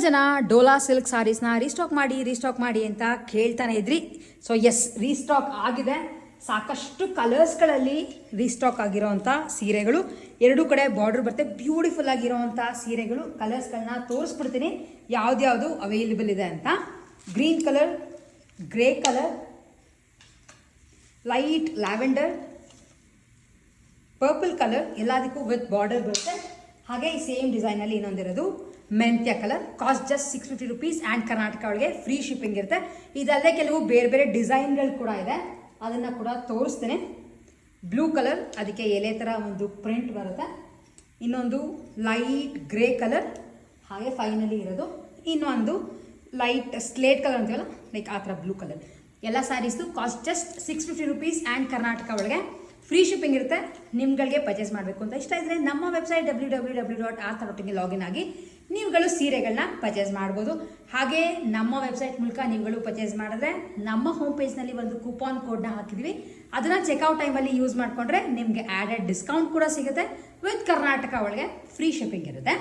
ಜನ Dhola silk ಸಾರೀಸ್ನ restock ಮಾಡಿ ಅಂತ ಕೇಳ್ತಾನೆ ಇದ್ರಿ. ಸೊ ಎಸ್, ರೀಸ್ಟಾಕ್ ಆಗಿದೆ. ಸಾಕಷ್ಟು ಕಲರ್ಸ್ಗಳಲ್ಲಿ ರೀಸ್ಟಾಕ್ ಆಗಿರೋವಂಥ ಸೀರೆಗಳು, ಎರಡೂ ಕಡೆ ಬಾರ್ಡರ್ ಬರುತ್ತೆ. ಬ್ಯೂಟಿಫುಲ್ ಆಗಿರೋವಂಥ ಸೀರೆಗಳು, ಕಲರ್ಸ್ಗಳನ್ನ ತೋರಿಸ್ಬಿಡ್ತೀನಿ ಯಾವ್ದ್ಯಾವುದು ಅವೈಲೇಬಲ್ ಇದೆ ಅಂತ. Green colour, grey colour, light lavender, purple colour, ಎಲ್ಲದಕ್ಕೂ ವಿತ್ ಬಾರ್ಡರ್ ಬರುತ್ತೆ. ಹಾಗೆ ಈ ಸೇಮ್ ಡಿಸೈನಲ್ಲಿ ಇನ್ನೊಂದಿರೋದು ಮೆಂತ್ಯ colour. Cost just 650 rupees and Karnataka ಒಳಗೆ ಫ್ರೀ ಶಿಪ್ಪಿಂಗ್ ಇರುತ್ತೆ. ಇದಲ್ಲದೆ ಕೆಲವು ಬೇರೆ ಬೇರೆ ಡಿಸೈನ್ಗಳು ಕೂಡ ಇದೆ, ಅದನ್ನು ಕೂಡ ತೋರಿಸ್ತೇನೆ. ಬ್ಲೂ ಕಲರ್, ಅದಕ್ಕೆ ಎಲೆ ಥರ ಒಂದು ಪ್ರಿಂಟ್ ಬರುತ್ತೆ. ಇನ್ನೊಂದು ಲೈಟ್ ಗ್ರೇ ಕಲರ್, ಹಾಗೆ ಫೈನಲಿ ಇರೋದು ಇನ್ನೊಂದು ಲೈಟ್ ಸ್ಲೇಟ್ ಕಲರ್ ಅಂತೀವಲ್ಲ, ಲೈಕ್ ಆ ಥರ ಬ್ಲೂ ಕಲರ್. ಎಲ್ಲ ಸ್ಯಾರೀಸ್ದು cost just 650 rupees and Karnataka ಒಳಗೆ ಫ್ರೀ ಶಿಪ್ಪಿಂಗ್ ಇರುತ್ತೆ. ನಿಮ್ಗಳಿಗೆ ಪರ್ಚೇಸ್ ಮಾಡಬೇಕು ಅಂತ ಇಷ್ಟ ಇದ್ದರೆ ನಮ್ಮ ವೆಬ್ಸೈಟ್ www.artha.in ಲಾಗಿನ್ ಆಗಿ ನೀವುಗಳು ಸೀರೆಗಳನ್ನ ಪರ್ಚೇಸ್ ಮಾಡ್ಬೋದು. ಹಾಗೆ ನಮ್ಮ ವೆಬ್ಸೈಟ್ ಮೂಲಕ ನೀವುಗಳು ಪರ್ಚೇಸ್ ಮಾಡಿದ್ರೆ ನಮ್ಮ ಹೋಮ್ ಪೇಜ್ನಲ್ಲಿ ಒಂದು ಕೂಪಾನ್ ಕೋಡ್ನ ಹಾಕಿದ್ವಿ. ಅದನ್ನು ಚೆಕ್ಔಟ್ ಟೈಮಲ್ಲಿ ಯೂಸ್ ಮಾಡಿಕೊಂಡ್ರೆ ನಿಮಗೆ ಆ್ಯಡೆಡ್ ಡಿಸ್ಕೌಂಟ್ ಕೂಡ ಸಿಗುತ್ತೆ. ವಿತ್ ಕರ್ನಾಟಕ ಒಳಗೆ ಫ್ರೀ ಶಿಪ್ಪಿಂಗ್ ಇರುತ್ತೆ.